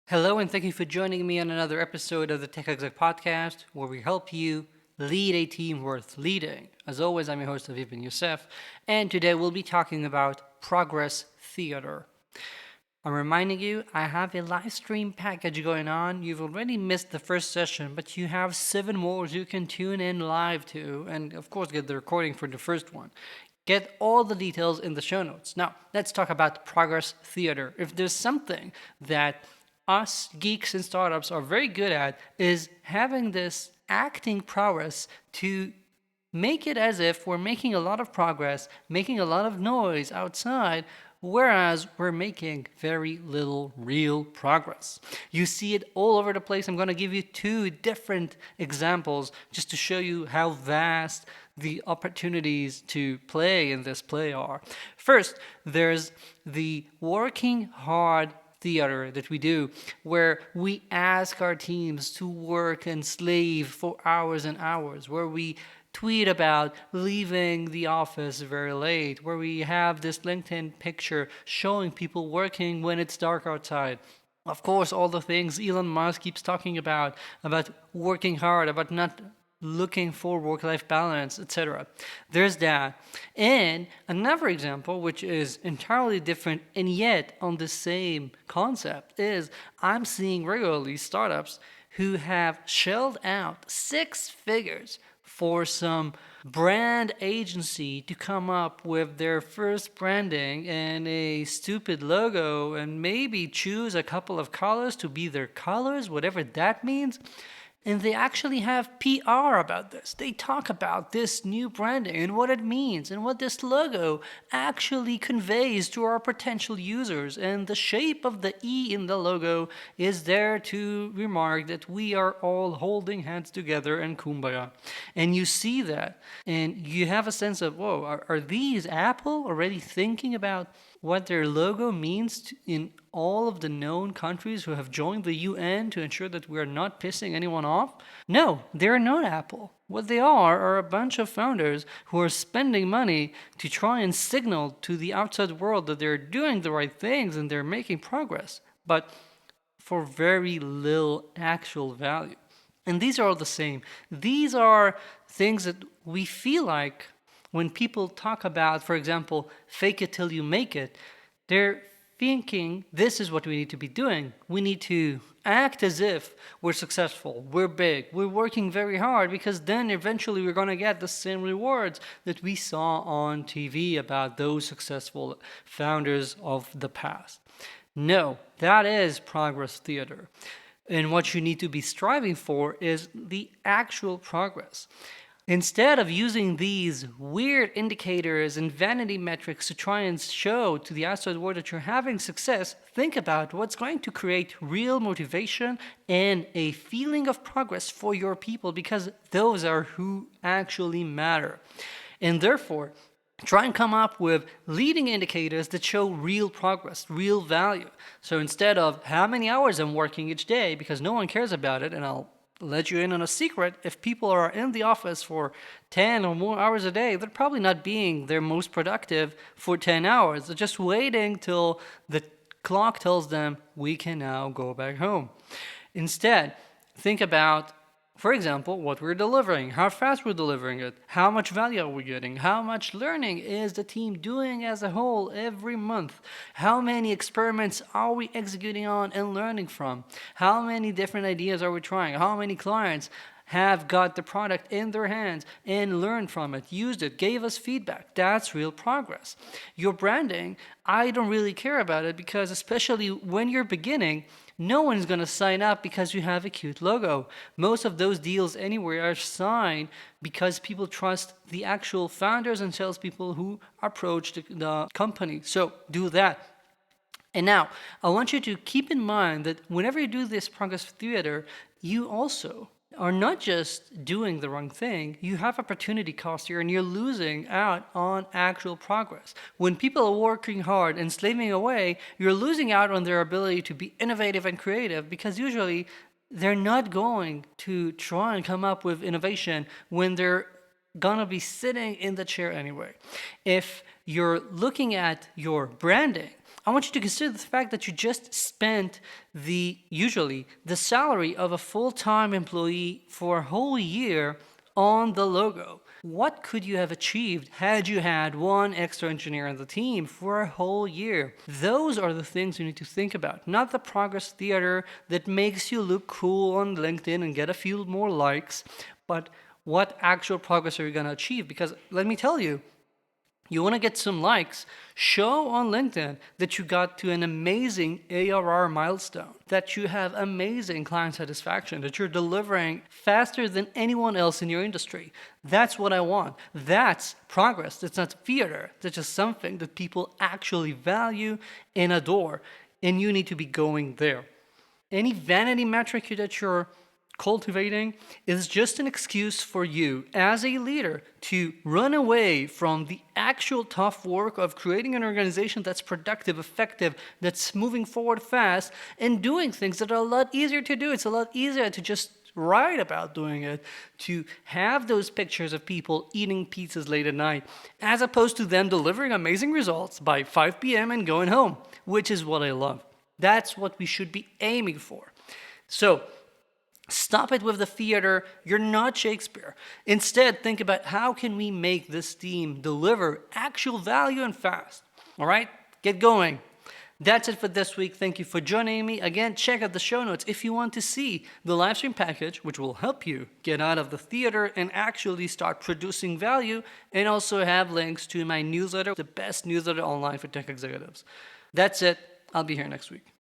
Hello, and thank you for joining me on another episode of the Tech Exec podcast, where we help you lead a team worth leading. As always, I'm your host, Aviv Ben-Yosef, and today we'll be talking about progress theater. I'm reminding you, I have a live stream package going on. You've already missed the first session, but you have 7 more you can tune in live to, and of course, get the recording for the first one. Get all the details in the show notes. Now, let's talk about progress theater. If there's something that us geeks and startups are very good at, is having this acting prowess to make it as if we're making a lot of progress, making a lot of noise outside, whereas we're making very little real progress. You see it all over the place. I'm going to give you 2 different examples just to show you how vast the opportunities to play in this play are. First, there's the working hard theater that we do, where we ask our teams to work and slave for hours and hours, where we tweet about leaving the office very late, where we have this LinkedIn picture showing people working when it's dark outside. Of course, all the things Elon Musk keeps talking about working hard, about not looking for work-life balance, etc. There's that. And another example, which is entirely different and yet on the same concept, is I'm seeing regularly startups who have shelled out 6 figures for some brand agency to come up with their first branding and a stupid logo and maybe choose a couple of colors to be their colors, whatever that means. And they actually have PR about this. They talk about this new branding and what it means and what this logo actually conveys to our potential users. And the shape of the E in the logo is there to remark that we are all holding hands together and kumbaya. And you see that, and you have a sense of, whoa, are these Apple already thinking about what their logo means in all of the known countries who have joined the UN to ensure that we are not pissing anyone off? No, they're not Apple. What they are a bunch of founders who are spending money to try and signal to the outside world that they're doing the right things and they're making progress, but for very little actual value. And these are all the same. These are things that we feel like when people talk about, for example, fake it till you make it, they're thinking this is what we need to be doing. We need to act as if we're successful, we're big, we're working very hard, because then eventually we're going to get the same rewards that we saw on TV about those successful founders of the past. No, that is progress theater. And what you need to be striving for is the actual progress. Instead of using these weird indicators and vanity metrics to try and show to the outside world that you're having success, think about what's going to create real motivation and a feeling of progress for your people, because those are who actually matter. And therefore, try and come up with leading indicators that show real progress, real value. So instead of how many hours I'm working each day, because no one cares about it, and I'll let you in on a secret, if people are in the office for 10 or more hours a day, they're probably not being their most productive for 10 hours. They're just waiting till the clock tells them we can now go back home. Instead, think about, for example, what we're delivering, how fast we're delivering it, how much value are we getting, how much learning is the team doing as a whole every month, how many experiments are we executing on and learning from, how many different ideas are we trying, how many clients have got the product in their hands and learned from it, used it, gave us feedback. That's real progress. Your branding, I don't really care about it, because especially when you're beginning, no one's going to sign up because you have a cute logo. Most of those deals anyway are signed because people trust the actual founders and salespeople who approach the company. So do that. And now, I want you to keep in mind that whenever you do this progress theater, you also are not just doing the wrong thing, you have opportunity cost here and you're losing out on actual progress. When people are working hard and slaving away, you're losing out on their ability to be innovative and creative, because usually they're not going to try and come up with innovation when they're gonna be sitting in the chair anyway. If you're looking at your branding, I want you to consider the fact that you just spent usually the salary of a full-time employee for a whole year on the logo. What could you have achieved had you had one extra engineer on the team for a whole year? Those are the things you need to think about, not the progress theater that makes you look cool on LinkedIn and get a few more likes, but what actual progress are you going to achieve? Because let me tell you, you want to get some likes, show on LinkedIn that you got to an amazing ARR milestone, that you have amazing client satisfaction, that you're delivering faster than anyone else in your industry. That's what I want. That's progress. That's not theater. That's just something that people actually value and adore, and you need to be going there. Any vanity metric that you're cultivating is just an excuse for you as a leader to run away from the actual tough work of creating an organization that's productive, effective, that's moving forward fast, and doing things that are a lot easier to do. It's a lot easier to just write about doing it, to have those pictures of people eating pizzas late at night, as opposed to them delivering amazing results by 5 p.m. and going home, which is what I love. That's what we should be aiming for. So, stop it with the theater. You're not Shakespeare. Instead, think about how can we make this team deliver actual value and fast. All right? Get going. That's it for this week. Thank you for joining me. Again, check out the show notes if you want to see the live stream package, which will help you get out of the theater and actually start producing value, and also have links to my newsletter, the best newsletter online for tech executives. That's it. I'll be here next week.